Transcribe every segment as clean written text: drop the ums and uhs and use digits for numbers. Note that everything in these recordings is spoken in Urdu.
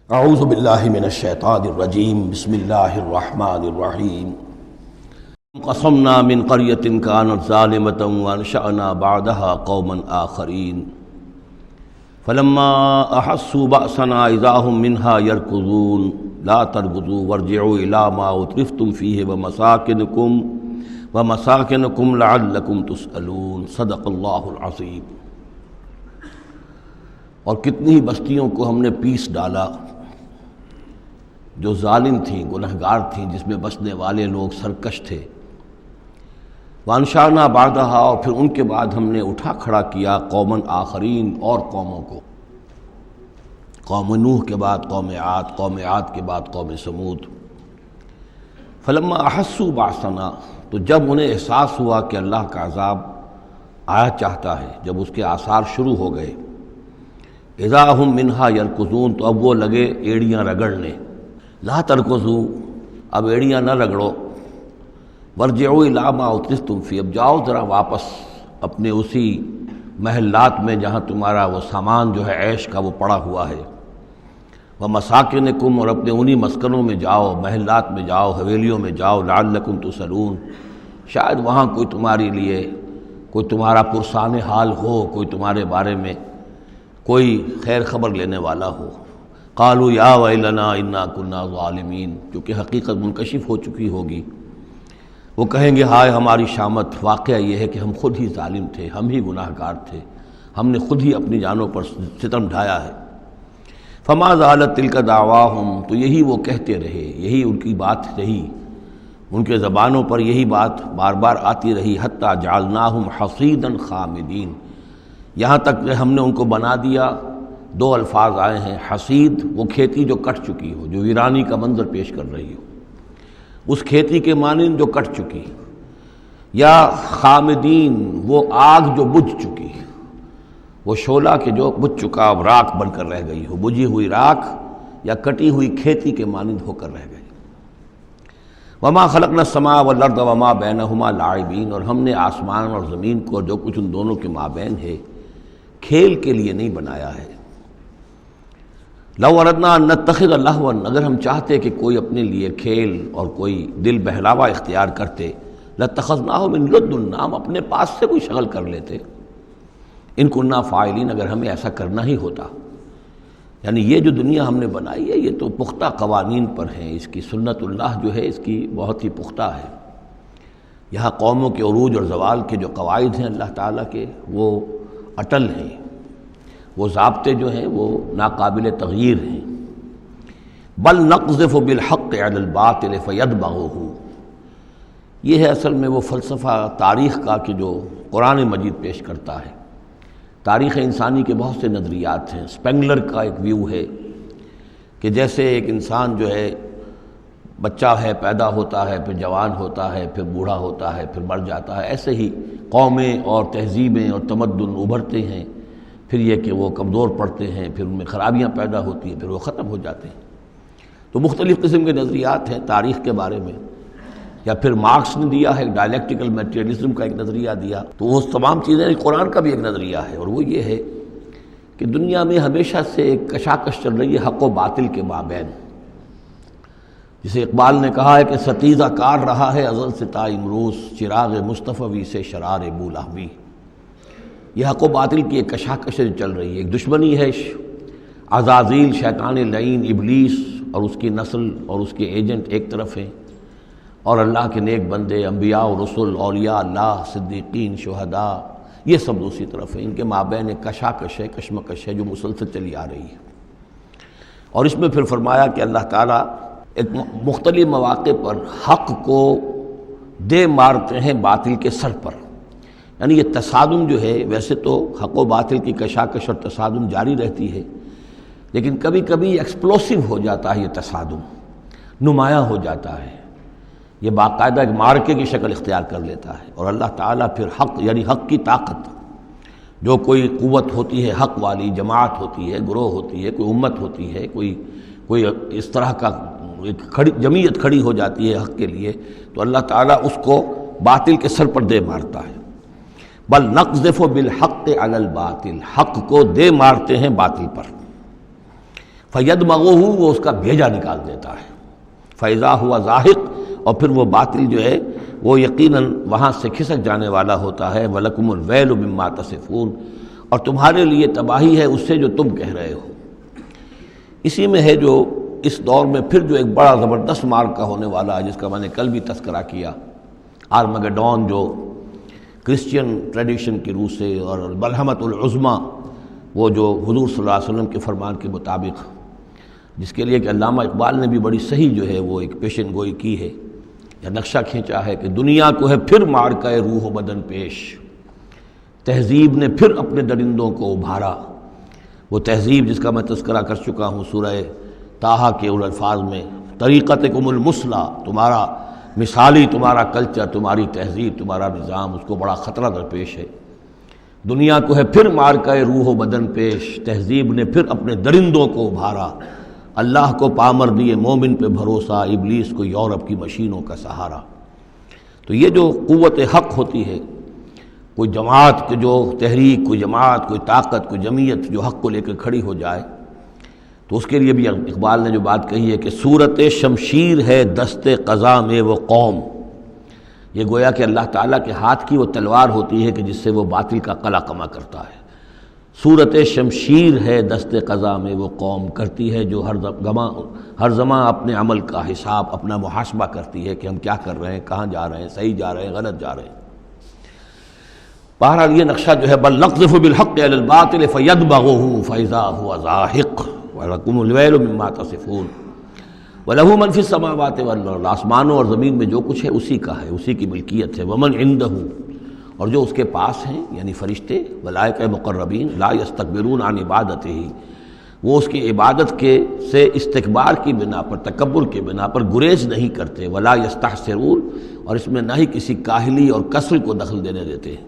اعوذ باللہ من الشیطان الرجیم بسم اللہ الرحمن الرحیم قصمنا من قریۃ کانت ظالمۃ وانشأنا بعدها قوما آخرین فلما احسوا بأسنا اذا هم منها يركضون لا تركضوا وارجعوا الى ما اترفتم فيه ومساكنكم لعلكم تسألون صدق اللہ العظیم۔ اور کتنی بستیوں کو ہم نے پیس ڈالا جو ظالم تھیں، گنہگار تھیں، جس میں بسنے والے لوگ سرکش تھے۔ وانشأنا بعدها، اور پھر ان کے بعد ہم نے اٹھا کھڑا کیا قومن آخرین، اور قوموں کو، قوم نوح کے بعد قوم عاد، قوم عاد کے بعد قوم سمود۔ فلما احسوا بأسنا، تو جب انہیں احساس ہوا کہ اللہ کا عذاب آیا چاہتا ہے، جب اس کے آثار شروع ہو گئے، اذا ہم منہا یرکضون، تو اب وہ لگے ایڑیاں رگڑنے۔ لا ترکضوا، اب ایڑیاں نہ رگڑو، وارجعوا الی ما اترفتم فیہ، اب جاؤ ذرا واپس اپنے اسی محلات میں جہاں تمہارا وہ سامان جو ہے عیش کا وہ پڑا ہوا ہے، ومساکنکم، اور اپنے انہی مسکنوں میں جاؤ، محلات میں جاؤ، حویلیوں میں جاؤ، لعلکم تسألون، شاید وہاں کوئی تمہارے لیے، کوئی تمہارا پرسان حال ہو، کوئی تمہارے بارے میں کوئی خیر خبر لینے والا ہو۔ قالوا یا ویلنا انا کنا ظالمین، کیونکہ حقیقت منکشف ہو چکی ہوگی، وہ کہیں گے ہائے ہماری شامت، واقعہ یہ ہے کہ ہم خود ہی ظالم تھے، ہم ہی گناہ گار تھے، ہم نے خود ہی اپنی جانوں پر ستم ڈھایا ہے۔ فما زالت تلک دعواہم، تو یہی وہ کہتے رہے، یہی ان کی بات رہی، ان کے زبانوں پر یہی بات بار بار آتی رہی، حتی جعلناہم حصیدا خامدین، یہاں تک کہ ہم نے ان کو بنا دیا، دو الفاظ آئے ہیں، حصید وہ کھیتی جو کٹ چکی ہو، جو ویرانی کا منظر پیش کر رہی ہو، اس کھیتی کے مانند جو کٹ چکی، یا خامدین وہ آگ جو بجھ چکی، وہ شعلہ کے جو بجھ چکا اب راکھ بن کر رہ گئی ہو، بجھی ہوئی راکھ یا کٹی ہوئی کھیتی کے مانند ہو کر رہ گئی۔ وما خلقنا السماء والارض وما بینہما لاعبین، اور ہم نے آسمان اور زمین کو جو کچھ ان دونوں کے مابین ہے کھیل کے لیے نہیں بنایا ہے۔ لو اردنا ان نتخذ لہوا، اگر ہم چاہتے کہ کوئی اپنے لیے کھیل اور کوئی دل بہلاوا اختیار کرتے، لاتخذناہ من لدنا، ہم اپنے پاس سے کوئی شغل کر لیتے، ان کننا فاعلین، اگر ہمیں ایسا کرنا ہی ہوتا۔ یعنی یہ جو دنیا ہم نے بنائی ہے یہ تو پختہ قوانین پر ہے، اس کی سنت اللہ جو ہے اس کی بہت ہی پختہ ہے۔ یہاں قوموں کے عروج اور زوال کے جو قواعد ہیں اللہ تعالیٰ کے، وہ اٹل ہیں، وہ ضابطے جو ہیں وہ ناقابل تغییر ہیں۔ بل نقذف بالحق علی الباطل فیدمغہ، یہ ہے اصل میں وہ فلسفہ تاریخ کا کہ جو قرآن مجید پیش کرتا ہے۔ تاریخ انسانی کے بہت سے نظریات ہیں۔ اسپینگلر کا ایک ویو ہے کہ جیسے ایک انسان جو ہے بچہ ہے، پیدا ہوتا ہے، پھر جوان ہوتا ہے، پھر بوڑھا ہوتا ہے، پھر مر جاتا ہے، ایسے ہی قومیں اور تہذیبیں اور تمدن ابھرتے ہیں، پھر یہ کہ وہ کمزور پڑتے ہیں، پھر ان میں خرابیاں پیدا ہوتی ہیں، پھر وہ ختم ہو جاتے ہیں۔ تو مختلف قسم کے نظریات ہیں تاریخ کے بارے میں، یا پھر مارکس نے دیا ہے ڈائلیکٹیکل میٹیریلزم کا ایک نظریہ دیا، تو وہ تمام چیزیں قرآن کا بھی ایک نظریہ ہے، اور وہ یہ ہے کہ دنیا میں ہمیشہ سے ایک کشاکش چل رہی ہے حق و باطل کے مابین، جسے اقبال نے کہا ہے کہ ستیزہ کار رہا ہے ازل سے تا امروز، چراغ مصطفی سے شرار بولہوی۔ یہ حق و باطل کی ایک کشاکش چل رہی ہے، ایک دشمنی ہے، عزازیل شیطان لعین ابلیس اور اس کی نسل اور اس کے ایجنٹ ایک طرف ہیں، اور اللہ کے نیک بندے، انبیاء و رسل، اولیاء اللہ، صدیقین، شہداء، یہ سب دوسری طرف ہیں۔ ان کے مابین ایک کشاکش ہے، کشمکش ہے جو مسلسل چلی آ رہی ہے۔ اور اس میں پھر فرمایا کہ اللہ تعالیٰ ایک مختلف مواقع پر حق کو دے مارتے ہیں باطل کے سر پر۔ یعنی یہ تصادم جو ہے، ویسے تو حق و باطل کی کشاکش اور تصادم جاری رہتی ہے، لیکن کبھی کبھی ایکسپلوسیو ہو جاتا ہے، یہ تصادم نمایاں ہو جاتا ہے، یہ باقاعدہ ایک معرکے کی شکل اختیار کر لیتا ہے، اور اللہ تعالیٰ پھر حق، یعنی حق کی طاقت، جو کوئی قوت ہوتی ہے حق والی، جماعت ہوتی ہے، گروہ ہوتی ہے، کوئی امت ہوتی ہے، کوئی اس طرح کا ایک جمعیت کھڑی ہو جاتی ہے حق کے لیے، تو اللہ تعالیٰ اس کو باطل کے سر پر دے مارتا ہے۔ بل نقذف بالحق علی الباطل، حق کو دے مارتے ہیں باطل پر۔ فَيَدْمَغُهُ وہ اس کا بھیجا نکال دیتا ہے، فَإِذَا هُوَ زَاهِقٌ اور پھر وہ باطل جو ہے وہ یقیناً وہاں سے کھسک جانے والا ہوتا ہے، وَلَكُمُ الْوَيْلُ مِمَّا تَصِفُونَ اور تمہارے لیے تباہی ہے اس سے جو تم کہہ رہے ہو۔ اسی میں ہے جو اس دور میں پھر جو ایک بڑا زبردست معرکہ ہونے والا ہے، جس کا میں نے کل بھی تذکرہ کیا، آرمگڈون، جو کرسچین ٹریڈیشن کی روح سے، اور الملحمۃ العظمیٰ وہ جو حضور صلی اللہ علیہ وسلم کے فرمان کے مطابق، جس کے لیے کہ علامہ اقبال نے بھی بڑی صحیح جو ہے وہ ایک پیشن گوئی کی ہے یا نقشہ کھینچا ہے کہ دنیا کو ہے پھر معرکہ روح و بدن پیش، تہذیب نے پھر اپنے درندوں کو ابھارا۔ وہ تہذیب جس کا میں تذکرہ کر چکا ہوں سورہ طٰہٰ کے ان الفاظ میں، طریقتکم المثلیٰ، تمہارا مثالی تمہارا کلچر، تمہاری تہذیب، تمہارا نظام، اس کو بڑا خطرہ درپیش ہے۔ دنیا کو ہے پھر معرکہ روح و بدن پیش، تہذیب نے پھر اپنے درندوں کو ابھارا، اللہ کو پامر دیے مومن پہ بھروسہ، ابلیس کو یورپ کی مشینوں کا سہارا۔ تو یہ جو قوت حق ہوتی ہے، کوئی جماعت جو تحریک، کوئی جماعت، کوئی طاقت، کوئی جمعیت جو حق کو لے کر کھڑی ہو جائے، تو اس کے لیے بھی اقبال نے جو بات کہی ہے کہ صورت شمشیر ہے دست قضا میں وہ قوم، یہ گویا کہ اللہ تعالیٰ کے ہاتھ کی وہ تلوار ہوتی ہے کہ جس سے وہ باطل کا قلع کما کرتا ہے۔ صورت شمشیر ہے دست قضا میں وہ قوم، کرتی ہے جو ہر زمان اپنے عمل کا حساب، اپنا محاسبہ کرتی ہے کہ ہم کیا کر رہے ہیں، کہاں جا رہے ہیں، صحیح جا رہے ہیں، غلط جا رہے ہیں۔ بہرحال یہ نقشہ جو ہے بل نقذف بالحق علی الباطل فیدمغہ فاذا هو زاہق وَلَكُمُ الْوَيْلُ مِمَّا تَصِفُونَ وَلَهُ مَنْ فِي السَّمَاوَاتِ وَالْأَرْضِ، آسمانوں اور زمین میں جو کچھ ہے اسی کا ہے، اسی کی ملکیت ہے۔ وَمَنْ عِندَهُ اور جو اس کے پاس ہیں یعنی فرشتے، ملائکہ مقربین، لا يستكبرون عن عبادتہ، وہ اس کی عبادت سے استکبار کی بنا پر، تکبر کی بنا پر گریز نہیں کرتے، ولا يستحسرون اور اس میں نہ ہی کسی کاہلی اور کسر کو دخل دینے دیتے ہیں۔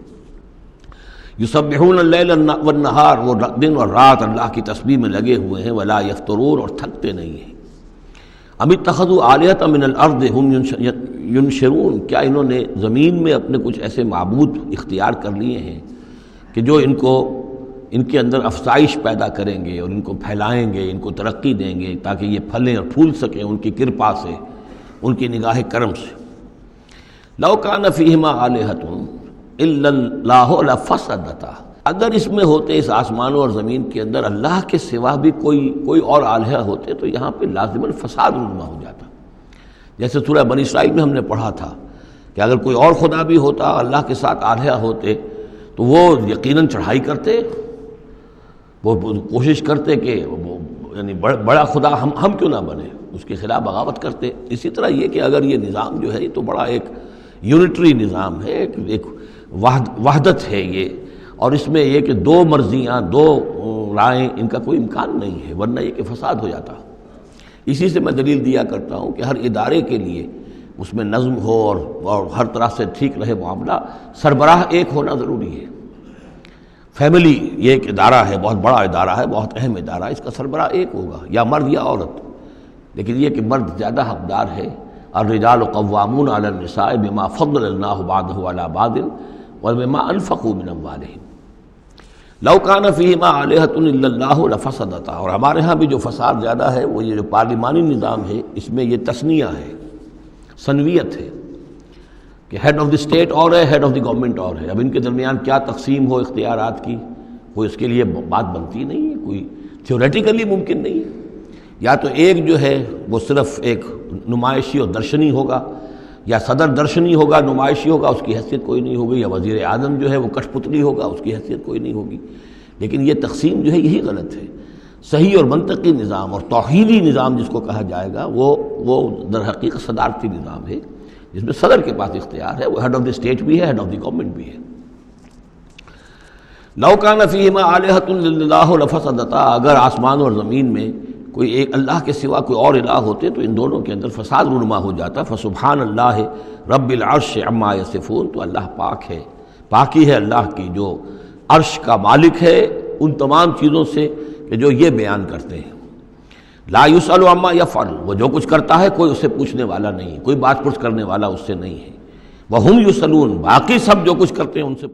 یسبحون اللیل والنہار، وہ دن اور رات اللہ کی تسبیح میں لگے ہوئے ہیں، ولا یفترون اور تھکتے نہیں ہیں۔ ام اتخذوا آلہۃ من الارض ہم ینشرون، کیا انہوں نے زمین میں اپنے کچھ ایسے معبود اختیار کر لیے ہیں کہ جو ان کے اندر افزائش پیدا کریں گے اور ان کو پھیلائیں گے، ان کو ترقی دیں گے تاکہ یہ پھلیں اور پھول سکیں ان کی کرپا سے، ان کی نگاہ کرم سے۔ لو کان فیہما آلہۃ الا اللہ لفسدتا، اگر اس میں ہوتے، اس آسمانوں اور زمین کے اندر اللہ کے سوا بھی کوئی اور آلہہ ہوتے تو یہاں پہ لازماً فساد رونما ہو جاتا۔ جیسے سورہ بنی اسرائیل میں ہم نے پڑھا تھا کہ اگر کوئی اور خدا بھی ہوتا، اللہ کے ساتھ آلہہ ہوتے، تو وہ یقیناً چڑھائی کرتے، وہ کوشش کرتے کہ یعنی بڑا خدا ہم کیوں نہ بنے، اس کے خلاف بغاوت کرتے۔ اسی طرح یہ کہ اگر یہ نظام جو ہے یہ تو بڑا ایک یونٹری نظام ہے، ایک وحدت ہے یہ، اور اس میں یہ کہ دو مرضیاں، دو رائیں، ان کا کوئی امکان نہیں ہے، ورنہ یہ کہ فساد ہو جاتا۔ اسی سے میں دلیل دیا کرتا ہوں کہ ہر ادارے کے لیے اس میں نظم ہو اور ہر طرح سے ٹھیک رہے معاملہ، سربراہ ایک ہونا ضروری ہے۔ فیملی یہ ایک ادارہ ہے، بہت بڑا ادارہ ہے، بہت اہم ادارہ ہے، اس کا سربراہ ایک ہوگا، یا مرد یا عورت، لیکن یہ کہ مرد زیادہ حقدار ہے۔ الرجال قوامون علی النساء بما فضل اللہ بعضهم علی بعض وبما انفقوا من اموالهم لو کان فیہما آلہۃ الا اللہ لفسدتا۔ اور ہمارے ہاں بھی جو فساد زیادہ ہے وہ یہ جو پارلیمانی نظام ہے، اس میں یہ تثنیہ ہے، ثنویت ہے کہ ہیڈ آف دی اسٹیٹ اور ہے، ہیڈ آف دی گورنمنٹ اور ہے۔ اب ان کے درمیان کیا تقسیم ہو اختیارات کی، کوئی اس کے لیے بات بنتی نہیں ہے، کوئی تھیوریٹیکلی ممکن نہیں ہے۔ یا تو ایک جو ہے وہ صرف ایک نمائشی اور درشنی ہوگا، یا صدر درشنی ہوگا، نمائشی ہوگا، اس کی حیثیت کوئی نہیں ہوگی، یا وزیر اعظم جو ہے وہ کٹھ پتلی ہوگا، اس کی حیثیت کوئی نہیں ہوگی۔ لیکن یہ تقسیم جو ہے یہی غلط ہے۔ صحیح اور منطقی نظام اور توحیدی نظام جس کو کہا جائے گا وہ در حقیقت صدارتی نظام ہے، جس میں صدر کے پاس اختیار ہے، وہ ہیڈ آف دی اسٹیٹ بھی ہے، ہیڈ آف دی گورنمنٹ بھی ہے۔ لو کان فیہما آلہۃ الا اللہ لفسدتا، اگر آسمان اور زمین میں کوئی ایک اللہ کے سوا کوئی اور الہ ہوتے تو ان دونوں کے اندر فساد رونما ہو جاتا۔ فسبحان اللہ رب العرش عما یصفون، تو اللہ پاک ہے، پاکی ہے اللہ کی جو عرش کا مالک ہے ان تمام چیزوں سے کہ جو یہ بیان کرتے ہیں۔ لا یسأل عما یفعل، وہ جو کچھ کرتا ہے کوئی اس سے پوچھنے والا نہیں، کوئی بات پرس کرنے والا اس سے نہیں ہے۔ وہم یسألون، باقی سب جو کچھ کرتے ہیں ان سے